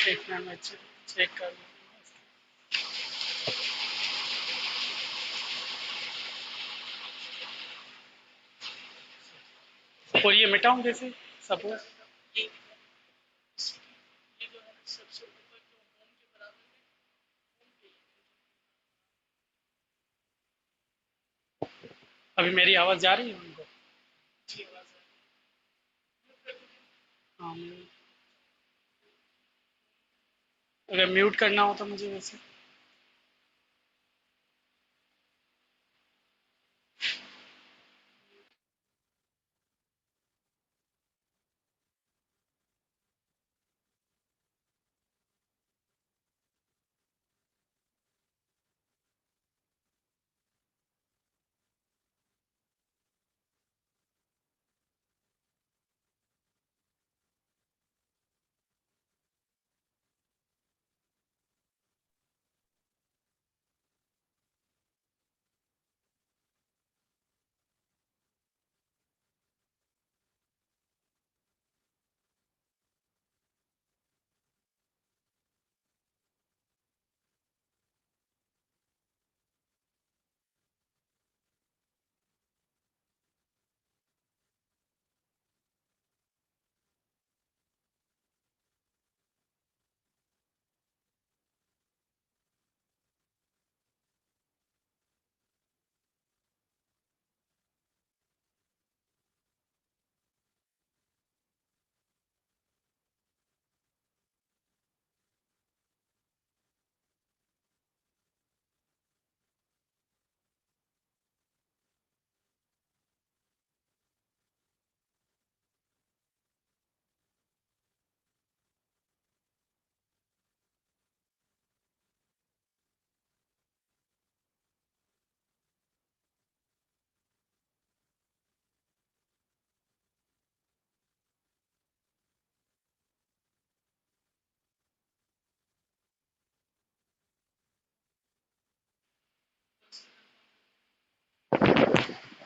देखना मैं चेक कर लूँ। और ये मिटाऊं जैसे सपोज। अभी मेरी आवाज़ जा रही है उनको? हाँ, अगर म्यूट करना हो तो मुझे वैसे।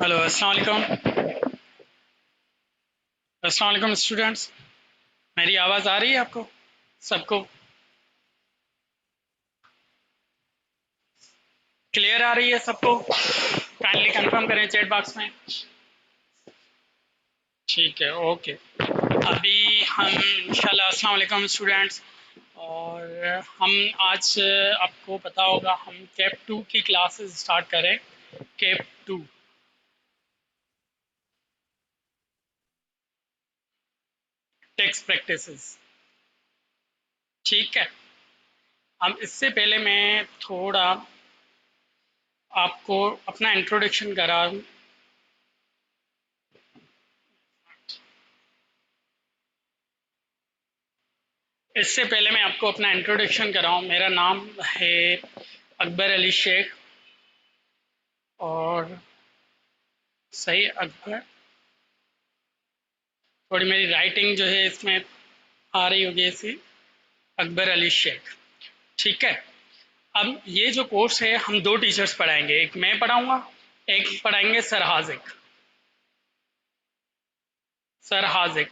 हेलो, अस्सलाम वालेकुम। अस्सलाम वालेकुम स्टूडेंट्स। मेरी आवाज़ आ रही है आपको सबको? क्लियर आ रही है सबको? काइंडली कंफर्म करें चैट बॉक्स में। ठीक है, ओके। अभी हम इंशाल्लाह, अस्सलाम वालेकुम स्टूडेंट्स। और हम आज, आपको पता होगा, हम कैप 2 की क्लासेस स्टार्ट करें। Cap 2 text practices. ठीक है। अब इससे पहले मैं थोड़ा आपको अपना इंट्रोडक्शन करा। इससे पहले मैं आपको अपना इंट्रोडक्शन कराऊं। मेरा नाम है अकबर अली शेख। और सही अकबर, थोड़ी मेरी राइटिंग जो है इसमें आ रही होगी ऐसी, अकबर अली शेख। ठीक है। अब ये जो कोर्स है हम दो टीचर्स पढ़ाएंगे, एक मैं पढ़ाऊंगा, एक पढ़ाएंगे sir Haziq. Sir Haziq,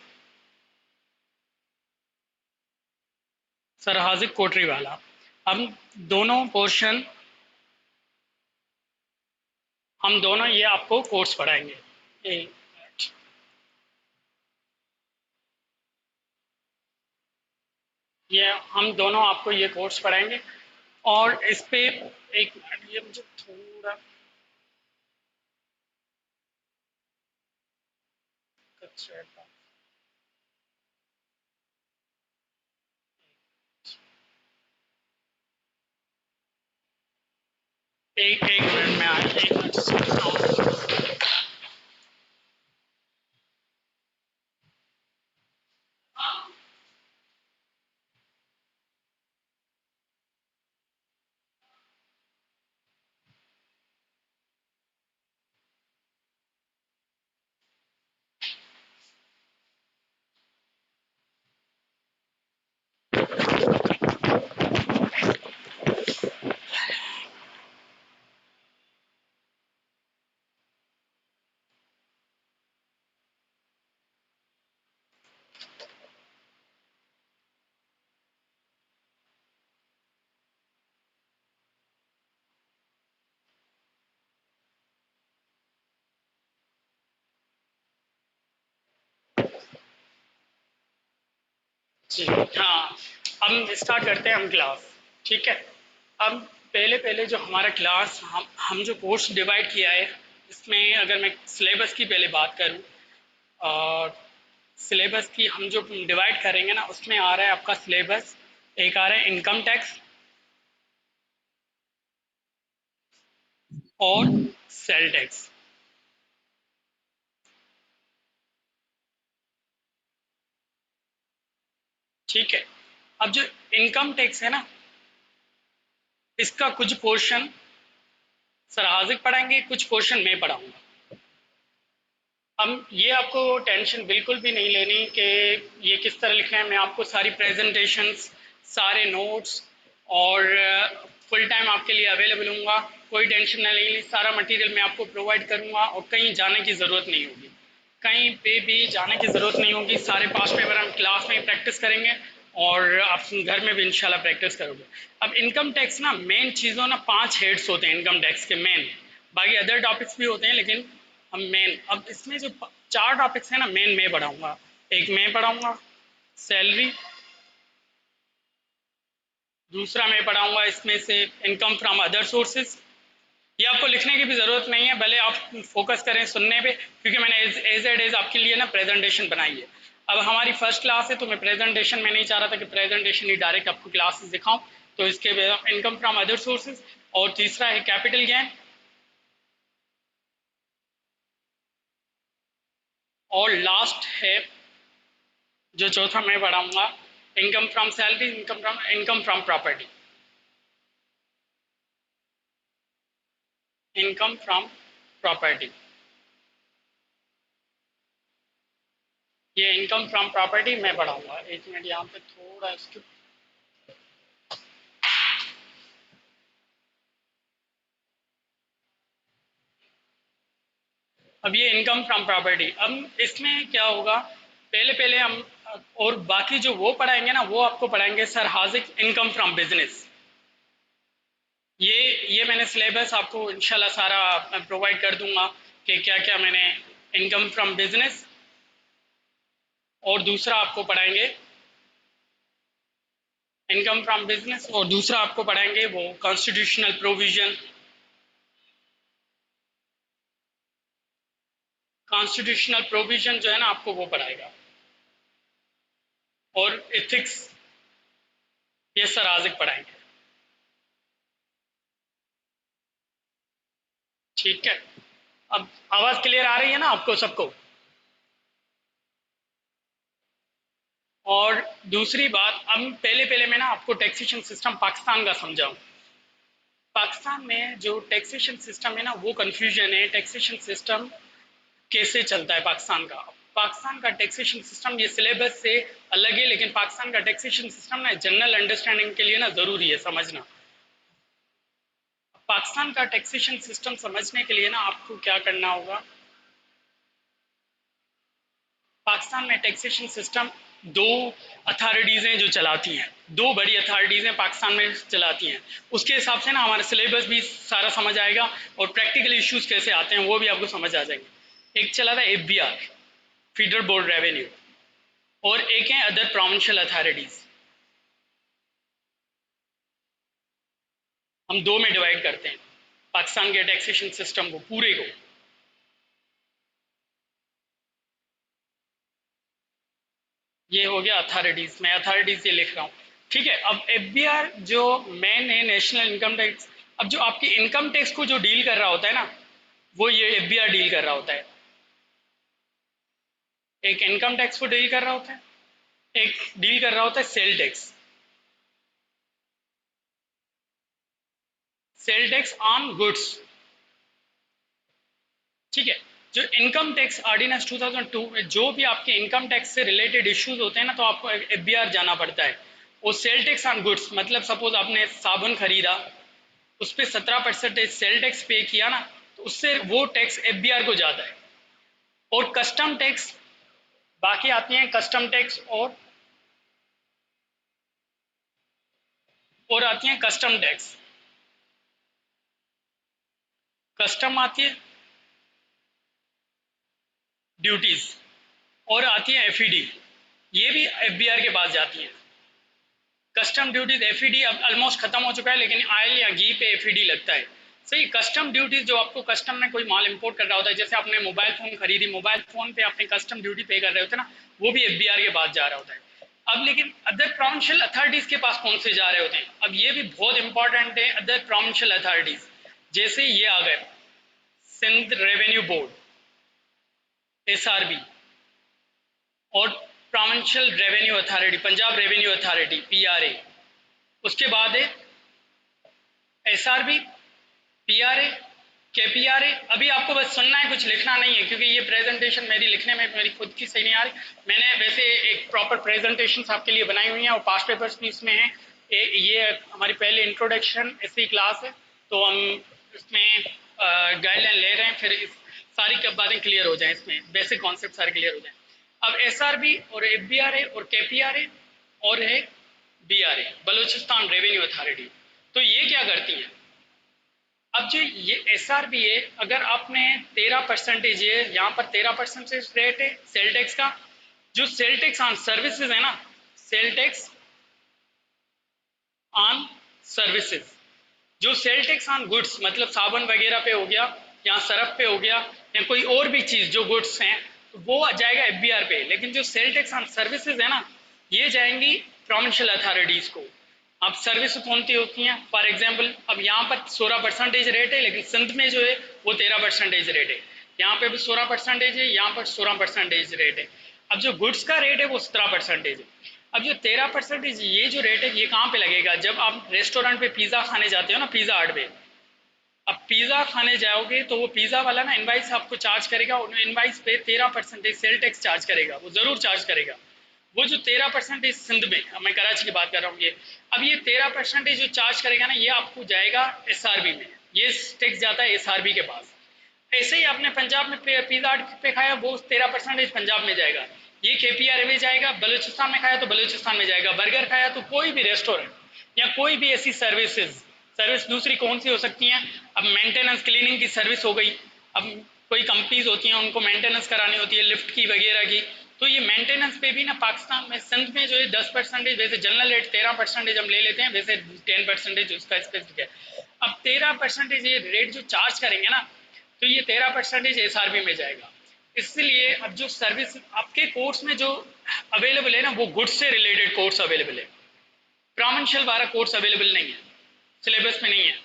sir Haziq कोटरी वाला। हम दोनों पोर्शन, हम दोनों ये आपको कोर्स पढ़ाएंगे। एक मिनट। ये हम दोनों आपको ये कोर्स पढ़ाएंगे। और इस पे एक मिनट, ये मुझे थोड़ा कच्चा था। एक एक मिनट में आया, एक मिनट से करता हूँ। जी हाँ, हम स्टार्ट करते हैं हम क्लास। ठीक है। अब पहले पहले जो हमारा क्लास हम जो कोर्स डिवाइड किया है, इसमें अगर मैं सिलेबस की पहले बात करूँ, और सिलेबस की हम जो डिवाइड करेंगे ना, उसमें आ रहा है आपका सिलेबस। एक आ रहा है इनकम टैक्स और सेल टैक्स। ठीक है। अब जो इनकम टैक्स है ना, इसका कुछ पोर्शन सर हाजिक पढ़ाएंगे, कुछ पोर्शन मैं पढ़ाऊंगा। हम ये आपको टेंशन बिल्कुल भी नहीं लेनी कि ये किस तरह लिखना है। मैं आपको सारी प्रेजेंटेशंस, सारे नोट्स और फुल टाइम आपके लिए अवेलेबल हूँगा। कोई टेंशन ना लेनी, सारा मटेरियल मैं आपको प्रोवाइड करूँगा और कहीं जाने की ज़रूरत नहीं होगी। कहीं पे भी जाने की ज़रूरत नहीं होगी। सारे पास पेपर हम क्लास में ही प्रैक्टिस करेंगे और आप घर में भी इंशाल्लाह प्रैक्टिस करोगे। अब इनकम टैक्स ना, मेन चीज़ों ना 5 हेड्स होते हैं इनकम टैक्स के मेन। बाकी अदर टॉपिक्स भी होते हैं, लेकिन हम मेन, अब इसमें जो 4 टॉपिक्स हैं ना, मेन मैं पढ़ाऊंगा। एक मैं पढ़ाऊंगा सैलरी, दूसरा मैं पढ़ाऊंगा इसमें से इनकम फ्रॉम अदर सोर्सेज। ये आपको लिखने की भी ज़रूरत नहीं है, भले आप फोकस करें सुनने पे, क्योंकि मैंने एज एड एज आपके लिए ना प्रेजेंटेशन बनाई है। अब हमारी फर्स्ट क्लास है, तो मैं प्रेजेंटेशन में नहीं चाह रहा था कि प्रेजेंटेशन ही डायरेक्ट आपको क्लासेस दिखाऊं। तो इसके इनकम फ्रॉम अदर सोर्सेज, और तीसरा है कैपिटल गेन, और लास्ट है जो चौथा मैं पढ़ाऊंगा, income from salary, income from property. Income from property, ये इनकम फ्रॉम प्रॉपर्टी मैं पढ़ाऊंगा। एक मिनट, यहाँ पे थोड़ा इसके, अब ये इनकम फ्रॉम प्रॉपर्टी, अब इसमें क्या होगा, पहले पहले हम और बाकी जो वो पढ़ाएंगे ना, वो आपको पढ़ाएंगे sir Hazik income from business. ये मैंने सिलेबस आपको इंशाल्लाह सारा प्रोवाइड कर दूंगा कि क्या क्या मैंने इनकम फ्रॉम बिजनेस, और दूसरा आपको पढ़ाएंगे इनकम फ्रॉम बिजनेस, और दूसरा आपको पढ़ाएंगे वो कॉन्स्टिट्यूशनल प्रोविजन। कॉन्स्टिट्यूशनल प्रोविजन जो है ना, आपको वो पढ़ाएगा, और एथिक्स ये सर आजिक पढ़ाएंगे। ठीक है। अब आवाज़ क्लियर आ रही है ना आपको सबको? और दूसरी बात, अब पहले पहले मैं ना आपको टैक्सेशन सिस्टम पाकिस्तान का समझाऊं। पाकिस्तान में जो टैक्सेशन सिस्टम है ना, वो कंफ्यूजन है। टैक्सेशन सिस्टम कैसे चलता है पाकिस्तान का? पाकिस्तान का टैक्सेशन सिस्टम ये सिलेबस से अलग है, लेकिन पाकिस्तान का टैक्सेशन सिस्टम ना जनरल अंडरस्टैंडिंग के लिए ना ज़रूरी है समझना। पाकिस्तान का टैक्सेशन सिस्टम समझने के लिए ना आपको क्या करना होगा, पाकिस्तान में टैक्सेशन सिस्टम दो अथॉरिटीज़ हैं जो चलाती हैं। दो बड़ी अथॉरिटीज़ हैं पाकिस्तान में चलाती हैं। उसके हिसाब से ना हमारा सिलेबस भी सारा समझ आएगा, और प्रैक्टिकल इश्यूज कैसे आते हैं वो भी आपको समझ आ जाएंगे। एक चला था एफबीआर, फेडरल बोर्ड रेवेन्यू, और एक है अदर प्रोविंशियल अथॉरिटीज़। हम दो में डिवाइड करते हैं पाकिस्तान के टैक्सेशन सिस्टम को पूरे को। ये हो गया अथॉरिटीज, मैं अथॉरिटीज ये लिख रहा हूँ। ठीक है। अब एफबीआर जो मेन है, नेशनल इनकम टैक्स। अब जो आपकी इनकम टैक्स को जो डील कर रहा होता है ना, वो ये एफबीआर डील कर रहा होता है। एक इनकम टैक्स को डील कर रहा होता है, एक डील कर रहा होता है sale tax. Sale tax on goods. ठीक है। जो इनकम टैक्स ऑर्डिनेंस 2002 में जो भी आपके इनकम टैक्स से रिलेटेड इश्यूज होते हैं ना, तो आपको एफबीआर जाना पड़ता है। वो सेल टैक्स ऑन गुड्स, मतलब सपोज आपने साबुन खरीदा, उस पर 17% सेल टैक्स पे किया ना, तो उससे वो टैक्स एफबीआर को जाता है। और कस्टम टैक्स, बाकी आती हैं कस्टम टैक्स, और आती हैं कस्टम टैक्स। कस्टम आती है ड्यूटीज, और आती है एफईडी। ये भी एफबीआर के पास जाती है। कस्टम ड्यूटीज एफईडी अब ऑलमोस्ट खत्म हो चुका है, लेकिन ऑयल या घी पे एफईडी लगता है। सही, कस्टम ड्यूटीज जो आपको कस्टम में कोई माल इंपोर्ट कर रहा होता है, जैसे आपने मोबाइल फोन खरीदी, मोबाइल फोन पे आपने कस्टम ड्यूटी पे कर रहे होते हैं ना, वो भी एफबीआर के पास जा रहा होता है। अब लेकिन अदर प्रोविंशियल अथॉरिटीज के पास कौन से जा रहे होते हैं, अब ये भी बहुत इंपॉर्टेंट है। अदर प्रोविंशियल अथॉरिटीज जैसे ये आ गए, सिंध रेवेन्यू बोर्ड, एसआरबी, और provincial revenue authority, Punjab revenue authority PRA. उसके बाद है एसआरबी, पीआरए, केपीआरए। अभी आपको बस सुनना है, कुछ लिखना नहीं है, क्योंकि ये प्रेजेंटेशन मेरी लिखने में मेरी खुद की सही नहीं आ रही। मैंने वैसे एक प्रॉपर प्रेजेंटेशन आपके लिए बनाई हुई है और पास्ट पेपर्स भी इसमें हैं। ये हमारी पहले इंट्रोडक्शन ऐसी क्लास है, तो हम इसमें गाइडलाइन ले रहे हैं, फिर इस सारी बातें क्लियर हो जाएं, इसमें बेसिक कॉन्सेप्ट सारे क्लियर हो जाएं। अब एसआरबी और एफबीआरए और केपीआरए और है बीआरए, बलूचिस्तान रेवेन्यू अथॉरिटी। तो ये क्या करती है, अब जो ये एसआरबी है, अगर आपने 13% है, यहाँ पर 13% रेट है सेल टैक्स का। जो सेल टैक्स ऑन सर्विसेज है ना, सेल टैक्स ऑन सर्विसेज, जो सेल टैक्स ऑन गुड्स मतलब साबुन वगैरह पे हो गया, या सरफ पे हो गया, या कोई और भी चीज जो गुड्स हैं, तो वो जाएगा एफबीआर पे। लेकिन जो सेल टैक्स ऑन सर्विसेज है ना, ये जाएंगी प्रोविंशियल अथॉरिटीज को। अब सर्विस कौन सी होती हैं, फॉर एग्जाम्पल अब यहाँ पर 16% रेट है, लेकिन सिंध में जो है वो 13% रेट है। यहाँ पे भी 16% है, यहाँ पर 16% रेट है। अब जो गुड्स का रेट है वो 17% है। अब जो 13% ये जो रेट है, ये कहाँ पे लगेगा, जब आप रेस्टोरेंट पे पिज्जा खाने जाते हो ना, पिज्जा हट पे। अब पिज्जा खाने जाओगे तो वो पिज्जा वाला ना इनवाइस आपको चार्ज करेगा, और इनवाइस पे 13% सेल टैक्स चार्ज करेगा, वो जरूर चार्ज करेगा। वो जो 13% सिंध में, अब मैं कराची की बात कर रहा हूँ, ये अब ये 13% जो चार्ज करेगा ना, ये आपको जाएगा एसआरबी में, ये टैक्स जाता है एसआरबी के पास। ऐसे ही आपने पंजाब में पिज्जा हट पे खाया, वो 13% पंजाब में जाएगा, ये केपीआर में जाएगा। बलूचिस्तान में खाया तो बलूचिस्तान में जाएगा। बर्गर खाया तो कोई भी रेस्टोरेंट या कोई भी ऐसी सर्विसेज, सर्विस दूसरी कौन सी हो सकती हैं, अब मेंटेनेंस क्लीनिंग की सर्विस हो गई। अब कोई कंपनीज होती हैं, उनको मेंटेनेंस करानी होती है लिफ्ट की वगैरह की, तो ये मेंटेनेंस पे भी ना पाकिस्तान में सिंध में जो है 10%, वैसे जनरल रेट 13% हम ले लेते हैं, वैसे 10% उसका स्पेसिफिक है। अब 13% ये रेट जो चार्ज करेंगे ना, तो ये 13% एसआरबी में जाएगा। इसलिए अब जो सर्विस आपके कोर्स में जो अवेलेबल है ना, वो गुड्स से रिलेटेड कोर्स अवेलेबल है, प्रोविंशियल वाला कोर्स अवेलेबल नहीं है, सिलेबस में नहीं है।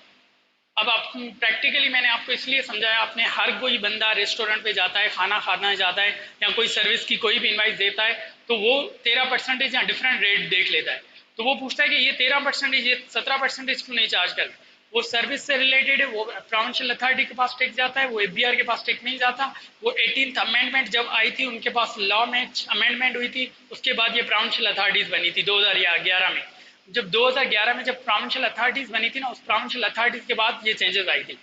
अब आप प्रैक्टिकली मैंने आपको इसलिए समझाया, आपने हर कोई बंदा रेस्टोरेंट पे जाता है, खाना खाना जाता है, या कोई सर्विस की कोई भी इनवाइस देता है, तो वो 13% या डिफरेंट रेट देख लेता है। तो वो पूछता है कि ये 13%, ये 17% क्यों नहीं चार्ज कर। वो सर्विस से रिलेटेड है, वो प्रोविंशियल अथॉरिटी के पास टैक्स जाता है, वो एफबीआर के पास टैक्स नहीं जाता। वो 18th अमेंडमेंट जब आई थी, उनके पास लॉ में अमेंडमेंट हुई थी, उसके बाद ये प्रोविंशियल अथॉरिटीज बनी थी 2011 में। जब 2011 में जब प्रोविंशियल अथॉरिटीज बनी थी ना, उस प्रोविंशियल अथॉरिटीज के बाद ये चेंजेस आई थी।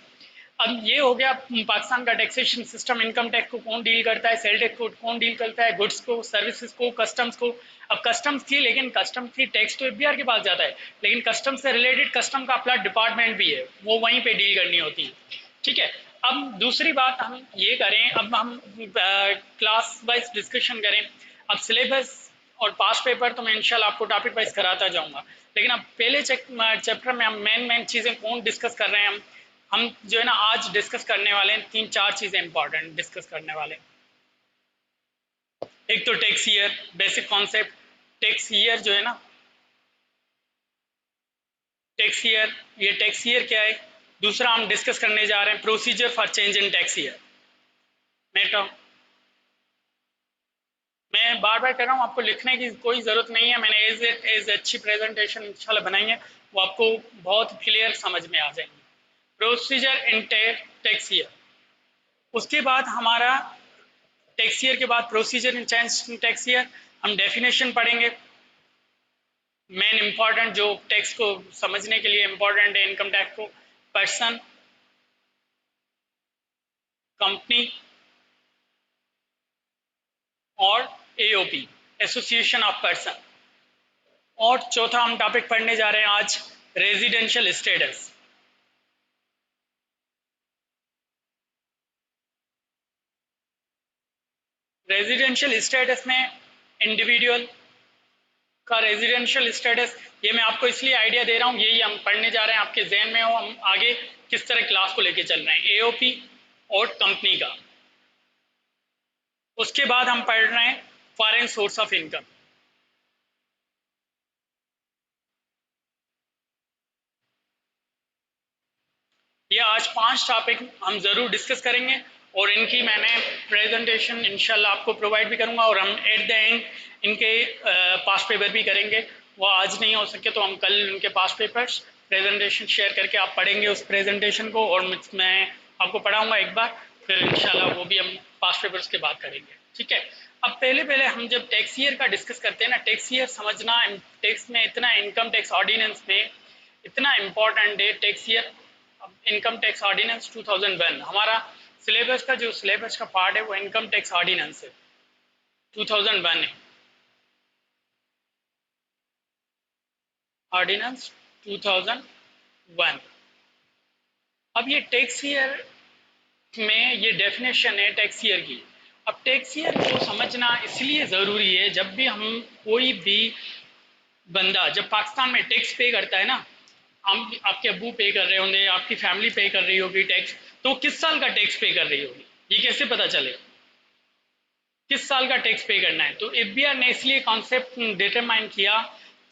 अब ये हो गया पाकिस्तान का टैक्सेशन सिस्टम, इनकम टैक्स को कौन डील करता है, सेल टैक्स को कौन डील करता है, गुड्स को, सर्विसेज को, कस्टम्स को। अब कस्टम्स थी, लेकिन कस्टम्स की टैक्स तो एफबीआर के पास जाता है, लेकिन कस्टम्स से रिलेटेड कस्टम का अपना डिपार्टमेंट भी है, वो वहीं पे डील करनी होती है। ठीक है। अब दूसरी बात हम ये करें, अब हम क्लास वाइज डिस्कशन करें। अब सिलेबस और पास पेपर तो मैं इंशाल्लाह आपको टॉपिक वाइज कराता जाऊंगा, लेकिन अब पहले चैप्टर में हम मेन चीज़ें कौन डिस्कस कर रहे हैं, हम जो है ना आज डिस्कस करने वाले हैं, 3-4 चीज़ें इंपॉर्टेंट डिस्कस करने वाले हैं। एक तो tax year, basic concept. Tax year जो है ना, टैक्स ईयर, ये टैक्स ईयर क्या है। दूसरा हम डिस्कस करने जा रहे हैं procedure for change in tax year. मैं बार बार कह रहा हूँ, आपको लिखने की कोई ज़रूरत नहीं है, मैंने एज अच्छी प्रेजेंटेशन इंशाल्लाह बनाई है, वो आपको बहुत क्लियर समझ में आ जाएंगी। प्रोसीजर इन टैक्स ईयर, उसके बाद हमारा टैक्स ईयर के बाद प्रोसीजर इन चेंज टैक्स ईयर, हम डेफिनेशन पढ़ेंगे। मेन इंपॉर्टेंट जो टैक्स को समझने के लिए इंपॉर्टेंट है इनकम टैक्स को, पर्सन, कंपनी और एओपी, एसोसिएशन ऑफ पर्सन। और चौथा हम टॉपिक पढ़ने जा रहे हैं आज, रेजिडेंशियल स्टेटस। रेजिडेंशियल स्टेटस में इंडिविजुअल, का रेजिडेंशियल स्टेटस, ये मैं आपको इसलिए आइडिया दे रहा हूँ, यही हम पढ़ने जा रहे हैं, आपके जहन में हो हम आगे किस तरह क्लास को लेके चल रहे हैं, एओपी और कंपनी का। उसके बाद हम पढ़ रहे हैं फॉरेन सोर्स ऑफ इनकम। ये आज 5 टॉपिक हम ज़रूर डिस्कस करेंगे और इनकी मैंने प्रेजेंटेशन इंशाल्लाह आपको प्रोवाइड भी करूंगा और हम एट द एंड इनके पास्ट पेपर भी करेंगे। वो आज नहीं हो सके तो हम कल उनके पास्ट पेपर्स प्रेजेंटेशन शेयर करके आप पढ़ेंगे उस प्रेजेंटेशन को, और मैं आपको पढ़ाऊंगा एक बार, फिर इंशाल्लाह वो भी हम पास्ट पेपर्स के बाद करेंगे। ठीक है। अब पहले पहले हम जब टैक्स ईयर का डिस्कस करते हैं ना, टैक्स ईयर समझना टैक्स में इतना, इनकम टैक्स ऑर्डिनेंस में इतना इम्पोर्टेंट है tax year. Income tax ordinance 2001 हमारा सिलेबस का, जो सिलेबस का पार्ट है वो इनकम टैक्स ऑर्डिनेंस है, 2001 है, ऑर्डिनेंस 2001। अब ये टैक्स ईयर में ये डेफिनेशन है टैक्स ईयर की। अब टैक्स ईयर को समझना इसलिए ज़रूरी है, जब भी हम कोई भी बंदा जब पाकिस्तान में टैक्स पे करता है ना, हम आपके अब्बू पे कर रहे होंगे, आपकी फैमिली पे कर रही होगी टैक्स, तो किस साल का टैक्स पे कर रही होगी ये कैसे पता चले किस साल का टैक्स पे करना है? तो एफबीआर ने इसलिए कॉन्सेप्ट डिटरमाइन किया,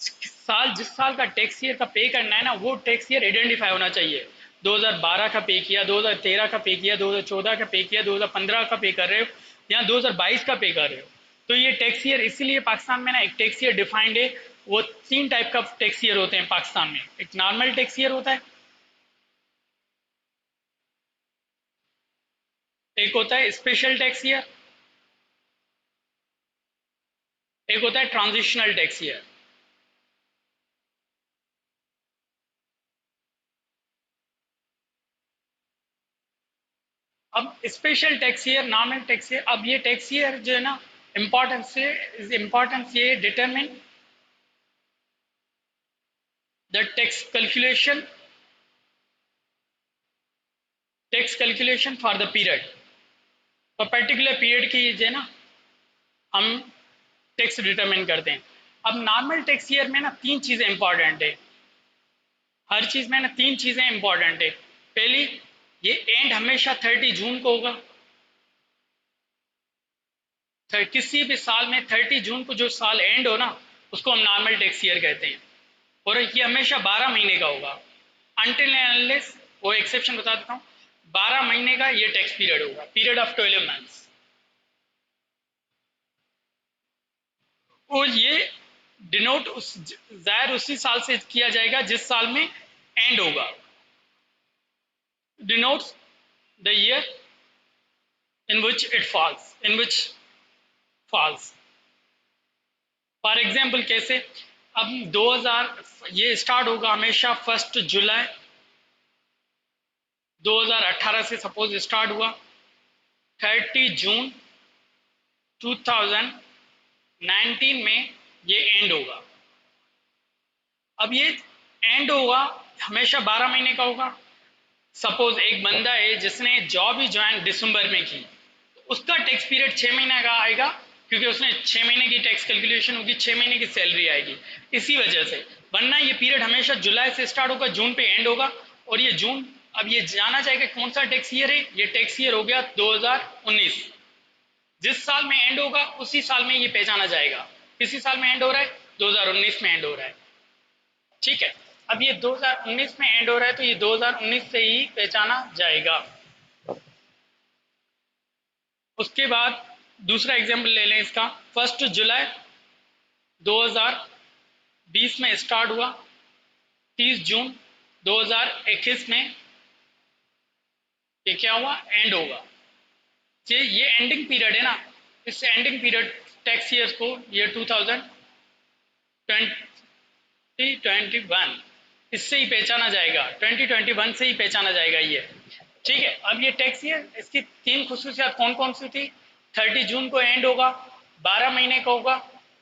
साल जिस साल का टैक्स ईयर का पे करना है ना, वो टैक्स ईयर आइडेंटिफाई होना चाहिए। 2012 का पे किया, 2013 का पे किया, 2014 का पे किया, 2015 का पे कर रहे हो या 2022 का पे कर रहे हो, तो ये टैक्स ईयर इसीलिए पाकिस्तान में ना एक टैक्स ईयर डिफाइंड है। वो 3 टाइप का टैक्स ईयर होते हैं पाकिस्तान में। एक नॉर्मल टैक्स ईयर होता है, एक होता है स्पेशल टैक्स ईयर, एक होता है ट्रांजिशनल टैक्स ईयर। अब special tax year, normal tax year, अब ये टैक्स ईयर जो है ना, इम्पोर्टेंस ये determine the tax calculation for the period. तो पर्टिकुलर पीरियड की जो है ना हम टैक्स डिटरमिन करते हैं। अब नॉर्मल टैक्स ईयर में ना 3 चीजें इंपॉर्टेंट है, हर चीज में ना 3 चीजें इंपॉर्टेंट है। पहली, ये एंड हमेशा 30 जून को होगा। किसी भी साल में 30 जून को जो साल एंड हो ना, उसको हम नॉर्मल टैक्स ईयर कहते हैं, और ये हमेशा 12 महीने का होगा। अनटिल अनलेस, वो एक्सेप्शन बता देता हूँ, 12 महीने का ये टैक्स पीरियड होगा, पीरियड ऑफ 12 मंथ्स। और ये डिनोट जाहिर उसी साल से किया जाएगा जिस साल में एंड होगा, denotes the year in which it falls, in which falls. For example कैसे, अब 2000 ये स्टार्ट होगा हमेशा 1 जुलाई 2018 से सपोज स्टार्ट हुआ, 30 जून 2019 में ये एंड होगा। अब ये एंड होगा हमेशा 12 महीने का होगा। सपोज एक बंदा है जिसने जॉब ही ज्वाइन दिसंबर में की, उसका टैक्स पीरियड 6 महीने का आएगा, क्योंकि उसने 6 महीने की टैक्स कैलकुलेशन होगी, 6 महीने की सैलरी आएगी इसी वजह से। वरना ये पीरियड हमेशा जुलाई से स्टार्ट होगा, जून पे एंड होगा। और ये जून, अब ये जाना जाएगा कौन सा टैक्स ईयर है, ये टैक्स ईयर हो गया 2019। जिस साल में एंड होगा उसी साल में ये पहचाना जाएगा। किसी साल में एंड हो रहा है, 2019 में एंड हो रहा है। ठीक है। अब ये 2019 में एंड हो रहा है, तो ये 2019 से ही पहचाना जाएगा। उसके बाद दूसरा एग्जाम्पल ले लें इसका, 1 जुलाई 2020 में स्टार्ट हुआ, 30 जून 2021 में ये क्या हुआ, एंड होगा। ये एंडिंग पीरियड है ना, इस एंडिंग पीरियड टैक्स ईयर को ये 2021 इससे ही पहचाना जाएगा, 2021 से ही पहचाना जाएगा ये। ठीक है। अब ये टैक्स ईयर, इसकी 3 खुसूसियात कौन कौन सी थी, 30 जून को एंड होगा, 12 महीने का होगा,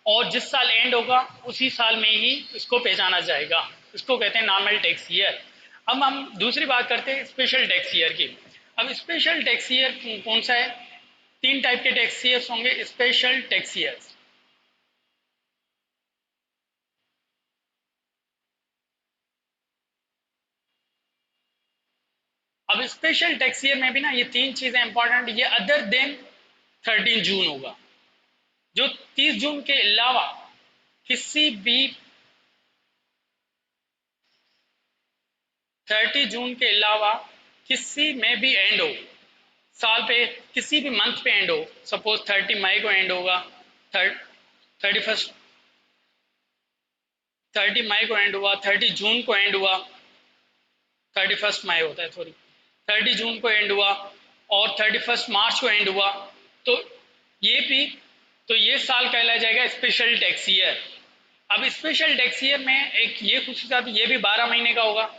और जिस साल एंड होगा उसी साल में ही इसको पहचाना जाएगा। इसको कहते हैं नॉर्मल टैक्स ईयर। अब हम दूसरी बात करते हैं स्पेशल टैक्स ईयर की। अब स्पेशल टैक्स ईयर कौन सा है, 3 टाइप के टैक्स ईयर्स होंगे स्पेशल टैक्स ईयर्स। अब स्पेशल टैक्स ईयर में भी ना ये तीन चीजें इंपॉर्टेंट, ये अदर देन 13 जून होगा, जो 30 जून के अलावा किसी भी 30 जून के अलावा किसी में भी एंड हो, साल पे किसी भी मंथ पे एंड हो, सपोज 30 मई को एंड होगा, 30 मई को एंड हुआ, 30 जून को एंड हुआ, 31 मई होता है सॉरी, 30 जून को एंड हुआ और 31 मार्च को एंड हुआ, तो ये भी, तो ये साल कहलाया जाएगा स्पेशल टैक्स ईयर। अब स्पेशल टैक्स ईयर में एक ये खुशूसियत, ये भी 12 महीने का होगा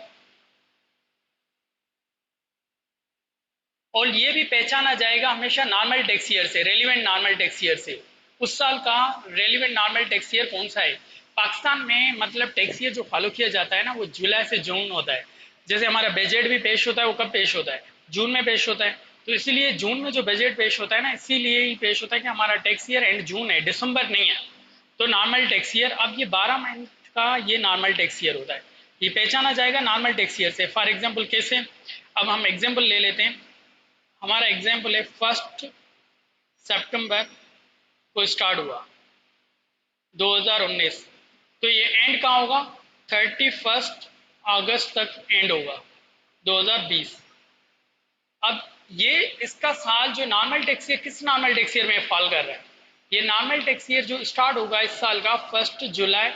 और ये भी पहचाना जाएगा हमेशा नॉर्मल टैक्स ईयर से, रेलिवेंट नॉर्मल टैक्स ईयर से। उस साल का रेलिवेंट नॉर्मल टैक्स ईयर कौन सा है? पाकिस्तान में मतलब टैक्स ईयर जो फॉलो किया जाता है ना, वो जुलाई से जून होता है। जैसे हमारा बजट भी पेश होता है, वो कब पेश होता है? जून में पेश होता है। तो इसीलिए जून में जो बजट पेश होता है ना, इसीलिए ही पेश होता है कि हमारा टैक्स ईयर एंड जून है, दिसंबर नहीं है। तो नॉर्मल टैक्स ईयर, अब ये 12 महीने का ये नॉर्मल टैक्स ईयर होता है, ये पहचाना जाएगा नॉर्मल टैक्स ईयर से। फॉर एग्जाम्पल कैसे? अब हम एग्जाम्पल ले लेते हैं, हमारा एग्जाम्पल है 1 सितंबर को स्टार्ट हुआ 2019, तो ये एंड कहाँ होगा? 31 अगस्त तक एंड होगा 2020। अब ये इसका साल जो नॉर्मल टैक्स ईयर, किस नॉर्मल टैक्स ईयर में फॉल कर रहा है? ये नॉर्मल टैक्स ईयर जो स्टार्ट होगा इस साल का 1 जुलाई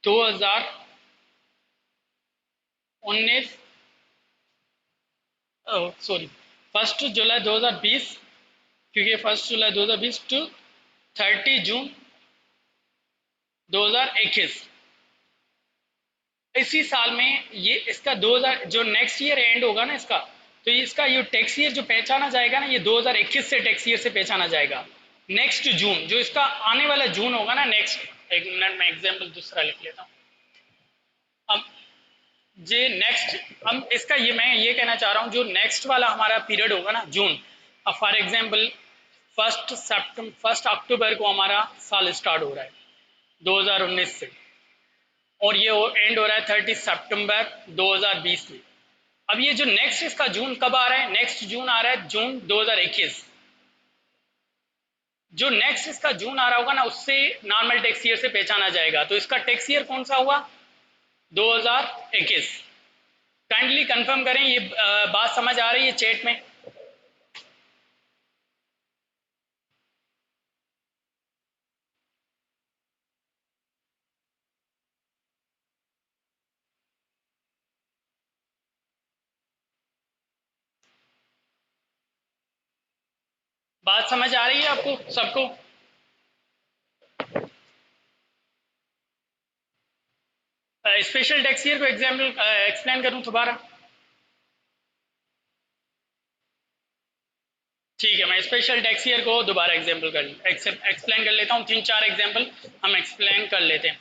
2019, सॉरी 1 जुलाई 2020, क्योंकि 1 जुलाई 2020 टू 30 जून 2021। इसी साल में ये इसका 2000 जो नेक्स्ट ईयर एंड होगा ना इसका, तो इसका ये टैक्स ईयर जो पहचाना जाएगा ना, ये 2021 से टैक्स ईयर से पहचाना जाएगा। नेक्स्ट जून जो इसका आने वाला जून होगा ना, नेक्स्ट, एक मिनट में एग्जाम्पल दूसरा लिख लेता हूँ। अब ये नेक्स्ट, अब इसका ये मैं ये कहना चाह रहा हूँ, जो नेक्स्ट वाला हमारा पीरियड होगा ना जून, अब फॉर एग्जाम्पल 1 अक्टूबर को हमारा साल स्टार्ट हो रहा है 2019 से, और ये एंड हो रहा है 30 सितंबर 2020 में। अब ये जो नेक्स्ट इसका जून कब आ रहा है? नेक्स्ट जून आ रहा है जून 2021। जो नेक्स्ट इसका जून आ रहा होगा ना, उससे नॉर्मल टैक्स ईयर से पहचाना जाएगा। तो इसका टैक्स ईयर कौन सा हुआ? 2021। काइंडली कंफर्म करें, ये बात समझ आ रही है चैट में? बात समझ आ रही है आपको सबको? स्पेशल टैक्स ईयर को एग्जाम्पल एक्सप्लेन करूं दोबारा? ठीक है, मैं स्पेशल टैक्स ईयर को दोबारा एक्सप्लेन कर लेता हूँ। 3-4 एग्जाम्पल हम एक्सप्लेन कर लेते हैं।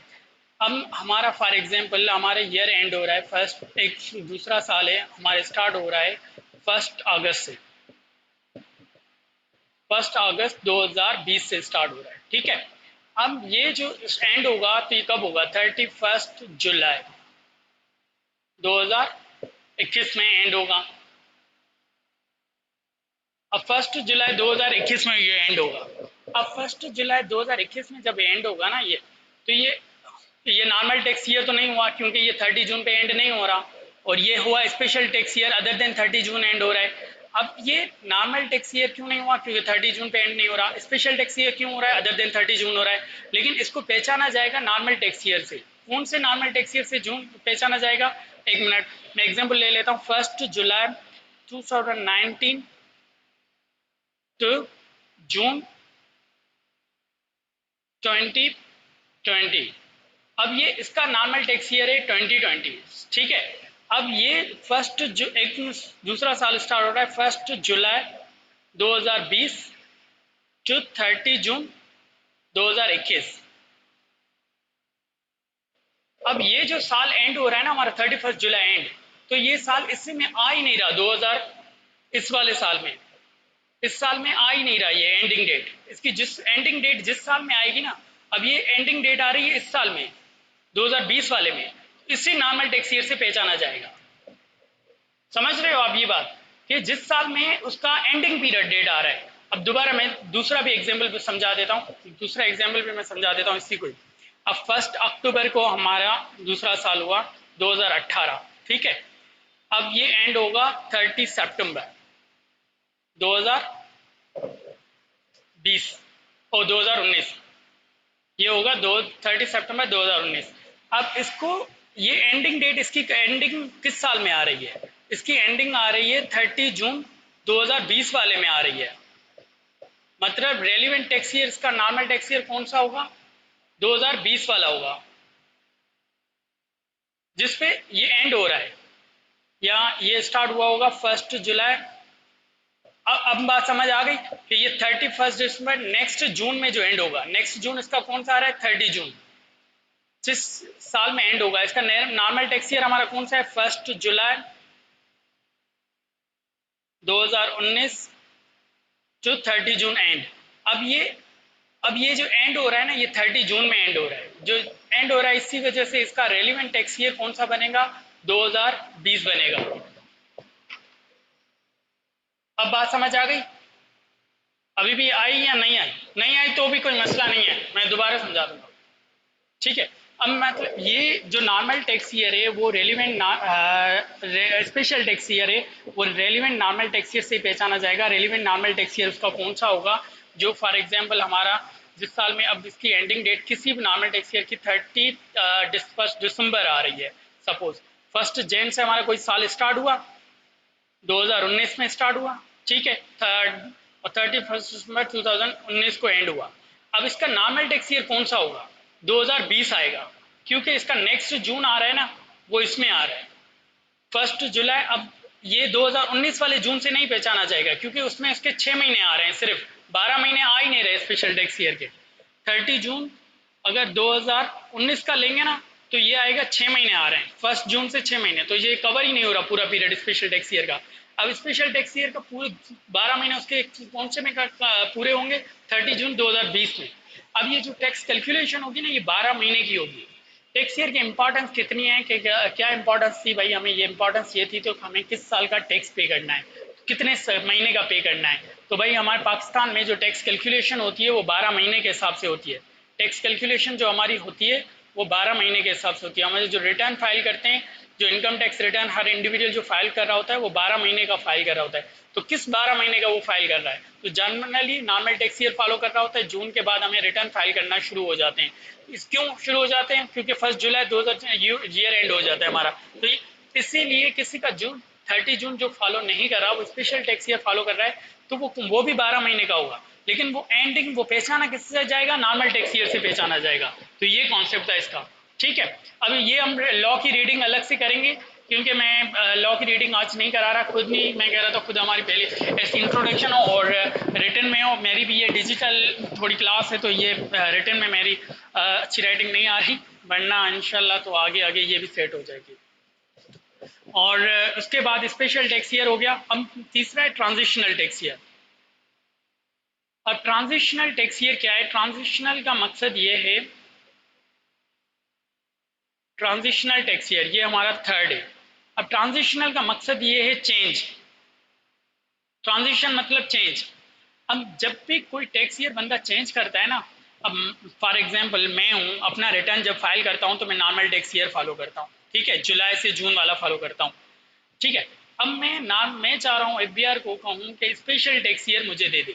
अब हमारा फॉर एग्जाम्पल हमारे ईयर एंड हो रहा है फर्स्ट, एक दूसरा साल है हमारे स्टार्ट हो रहा है 1 अगस्त से, 1 अगस्त 2020 से स्टार्ट हो रहा है, ठीक है। अब ये जो एंड होगा तो ये कब होगा? 31 जुलाई 2021 में एंड होगा। अब 1 जुलाई 2021 में ये एंड होगा। अब 1 जुलाई 2021 में जब एंड होगा ना ये, तो ये नॉर्मल टैक्स ईयर तो नहीं हुआ, क्योंकि ये 30 जून पे एंड नहीं हो रहा, और ये हुआ special tax year, other than 30 June and हो रहा है। अब ये नॉर्मल टैक्स ईयर क्यों नहीं हुआ? क्योंकि 30 जून पे एंड नहीं हो रहा। स्पेशल टैक्स ईयर क्यों हो रहा है? अदर देन 30 जून हो रहा है। लेकिन इसको पहचाना जाएगा नॉर्मल टैक्स ईयर से। कौन से नॉर्मल टैक्स ईयर से जून पहचाना जाएगा? एक मिनट मैं एग्जाम्पल ले लेता हूँ। 1 जुलाई 2019 टू जून 2020। अब ये इसका नॉर्मल टैक्स ईयर है 2020, ठीक है। अब ये एक दूसरा साल स्टार्ट हो रहा है 1 जुलाई 2020 टू 30 जून 2021। अब ये जो साल एंड हो रहा है ना हमारा 31 जुलाई एंड, तो ये साल इसी में आ ही नहीं रहा 2000, इस वाले साल में, इस साल में आ ही नहीं रहा ये एंडिंग डेट। इसकी जिस एंडिंग डेट जिस साल में आएगी ना, अब ये एंडिंग डेट आ रही है इस साल में 2020 वाले में, इसी नॉर्मल टैक्स ईयर से पहचाना जाएगा। समझ रहे हो आप ये बात कि जिस साल में उसका एंडिंग पीरियड डेट आ रहा है। अब दोबारा मैं दूसरा भी एग्जाम्पल भी समझा देता हूँ, दूसरा एग्जाम्पल भी मैं समझा देता हूँ इसी को। अब 1 अक्टूबर को हमारा दूसरा साल हुआ 2018, ठीक है। अब ये एंड होगा 30 सितंबर 2020 और 2019, ये होगा 30 सितंबर 2019। अब इसको ये एंडिंग डेट, इसकी एंडिंग किस साल में आ रही है? इसकी एंडिंग आ रही है 30 जून 2020 वाले में आ रही है। मतलब रेलिवेंट टैक्स ईयर, इसका नॉर्मल टैक्स ईयर कौन सा होगा? 2020 वाला होगा, जिसपे ये एंड हो रहा है, या ये स्टार्ट हुआ होगा 1 जुलाई। अब बात समझ आ गई कि ये 31 दिसंबर नेक्स्ट जून में जो एंड होगा, नेक्स्ट जून इसका कौन सा आ रहा है? 30 जून, जिस साल में एंड होगा इसका नॉर्मल टैक्स ईयर हमारा कौन सा है? 1 जुलाई 2019 जो 30 जून एंड। अब ये जो एंड हो रहा है ना, ये 30 जून में एंड हो रहा है। जो एंड हो रहा है इसी वजह से इसका रेलिवेंट टैक्स ईयर कौन सा बनेगा? 2020 बनेगा। अब बात समझ आ गई? अभी भी आई या नहीं आई? नहीं आई तो भी कोई मसला नहीं है, मैं दोबारा समझा दूंगा, ठीक है। अब मतलब ये जो नॉर्मल टैक्स ईयर है वो रेलिवेंट स्पेशल टैक्स ईयर है, वो रेलिवेंट नॉर्मल टैक्स ईयर से पहचाना जाएगा। रेलिवेंट नॉर्मल टैक्स ईयर उसका कौन सा होगा? जो फॉर एग्जांपल हमारा जिस साल में, अब इसकी एंडिंग डेट किसी भी नॉर्मल टैक्स ईयर की 1 दिसंबर आ रही है, सपोज 1 जनवरी से हमारा कोई साल स्टार्ट हुआ, 2019 में स्टार्ट हुआ, ठीक है, 31 दिसंबर 2019 को एंड हुआ। अब इसका नॉर्मल टैक्स ईयर कौन सा होगा? 2020 आएगा, क्योंकि इसका नेक्स्ट जून आ रहा है ना, वो इसमें आ रहा है 1 जुलाई। अब ये 2019 वाले जून से नहीं पहचाना जाएगा, क्योंकि उसमें उसके 6 महीने आ रहे हैं, सिर्फ 12 महीने आ ही नहीं रहे स्पेशल टैक्स ईयर के। 30 जून अगर 2019 का लेंगे ना, तो ये आएगा 6 महीने आ रहे हैं, 1 जून से 6 महीने, तो ये कवर ही नहीं हो रहा पूरा पीरियड स्पेशल टैक्स ईयर का। अब स्पेशल टैक्स ईयर का पूरे 12 महीने उसके कौन से में पूरे होंगे? 30 जून 2020 में। अब ये जो टैक्स कैलकुलेशन होगी ना, ये 12 महीने की होगी। टैक्स ईयर की इंपॉर्टेंस कितनी है कि क्या इंपॉर्टेंस थी भाई? हमें ये इंपॉर्टेंस ये थी तो हमें किस साल का टैक्स पे करना है, कितने महीने का पे करना है। तो भाई हमारे पाकिस्तान में जो टैक्स कैलकुलेशन होती है वो 12 महीने के हिसाब से होती है। टैक्स कैलकुलेशन जो हमारी होती है वो 12 महीने के हिसाब से होती है। हमारे जो रिटर्न फाइल करते हैं, जो इनकम टैक्स रिटर्न हर इंडिविजुअल जो फाइल कर रहा होता है वो 12 महीने का फाइल कर रहा होता है। तो किस 12 महीने का वो फाइल कर रहा है? तो generally normal tax year follow कर रहा होता है, जून के बाद हमें रिटर्न फाइल करना शुरू हो जाते हैं। इस क्यों शुरू हो जाते हैं? क्योंकि 1 जुलाई 2000 ईयर एंड हो जाता है हमारा। तो इसीलिए किसी का जून 30 जून जो फॉलो नहीं कर रहा, वो स्पेशल टैक्स ईयर फॉलो कर रहा है, तो वो भी 12 महीने का होगा, लेकिन वो एंडिंग वो पहचाना किससे जाएगा? नॉर्मल टैक्स ईयर से पहचाना जाएगा। तो ये कॉन्सेप्ट है इसका, ठीक है। अभी ये हम लॉ की रीडिंग अलग से करेंगे, क्योंकि मैं लॉ की रीडिंग आज नहीं करा रहा, खुद नहीं, मैं कह रहा था खुद हमारी पहले ऐसी इंट्रोडक्शन हो और रिटर्न में हो। मेरी भी ये डिजिटल थोड़ी क्लास है, तो ये रिटर्न में मेरी अच्छी राइटिंग नहीं आ रही, वरना इंशाल्लाह तो आगे आगे ये भी सेट हो जाएगी। और उसके बाद स्पेशल टैक्स ईयर हो गया। हम तीसरा है ट्रांजिशनल टैक्स ईयर। और ट्रांजिशनल टैक्स ईयर क्या है? ट्रांजिशनल का मकसद ये है, ट्रांजिशनल टैक्स ईयर ये हमारा थर्ड है। अब ट्रांजिशनल का मकसद ये है चेंज। ट्रांजिशन मतलब चेंज। अब जब भी कोई टैक्स ईयर बंदा चेंज करता है ना, अब फॉर एग्जांपल मैं हूँ, अपना रिटर्न जब फाइल करता हूँ तो मैं नॉर्मल टैक्स ईयर फॉलो करता हूँ, ठीक है, जुलाई से जून वाला फॉलो करता हूँ, ठीक है। अब मैं चाह रहा हूँ एफबीआर को कहूँ कि स्पेशल टैक्स ईयर मुझे दे दे।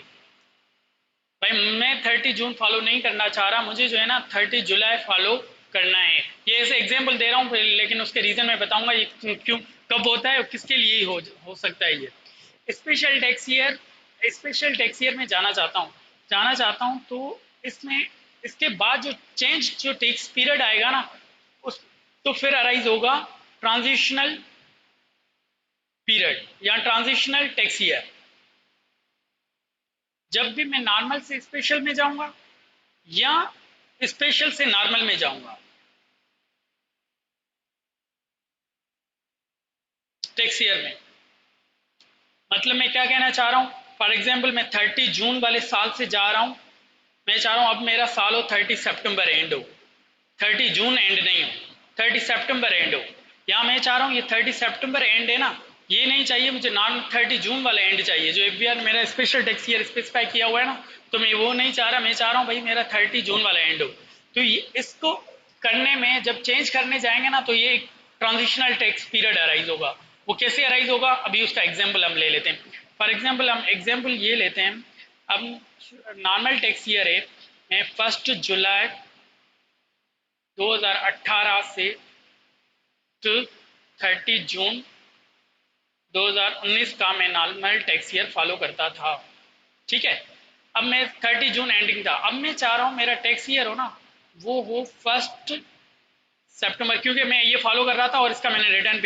भाई मैं 30 जून फॉलो नहीं करना चाह रहा, मुझे जो है ना 30 जुलाई फॉलो करना है। ये ऐसे एग्जाम्पल दे रहा हूँ, लेकिन उसके रीज़न मैं बताऊंगा ये क्यों, कब होता है और किसके लिए हो सकता है ये special tax year. Special tax year में जाना चाहता हूँ तो इसमें इसके बाद जो चेंज जो टैक्स पीरियड आएगा ना, उस तो फिर अराइज होगा ट्रांजिशनल पीरियड या ट्रांजिशनल टैक्स ईयर। जब भी मैं नॉर्मल से स्पेशल में जाऊंगा या स्पेशल से नॉर्मल में जाऊंगा टैक्स ईयर में, मतलब मैं क्या कहना चाह रहा हूँ, फॉर एग्जाम्पल मैं 30 जून वाले साल से जा रहा हूँ, मैं चाह रहा हूँ अब मेरा साल हो 30 सितंबर एंड हो, 30 जून एंड नहीं हो, 30 सितंबर एंड हो। या मैं चाह रहा हूँ ये 30 सितंबर एंड है ना, ये नहीं चाहिए मुझे, नॉन 30 जून वाला एंड चाहिए, जो एफबीआर मेरा स्पेशल टैक्स ईयर स्पेसिफाई किया हुआ है ना, तो मैं वो नहीं चाह रहा, मैं चाह रहा हूँ भाई मेरा 30 जून वाला एंड हो। तो इसको करने में जब चेंज करने जाएंगे ना, तो ये एक ट्रांजिशनल टैक्स पीरियड अराइज होगा। वो कैसे अराइज होगा, अभी उसका एग्जाम्पल हम ले लेते हैं। फॉर एग्जाम्पल हम एग्जाम्पल ये लेते हैं, अब नॉर्मल टैक्स ईयर है, मैं 1 जुलाई 2018 से टू 30 जून 2019 का मैं नॉर्मल टैक्स ईयर फॉलो करता था। ठीक है, अब मैं 30 जून एंडिंग था, अब मैं चाह रहा हूँ मेरा टैक्स ईयर हो ना, वो हो 1 सितंबर, क्योंकि मैं ये फॉलो कर रहा था और इसका मैंने रिटर्न पे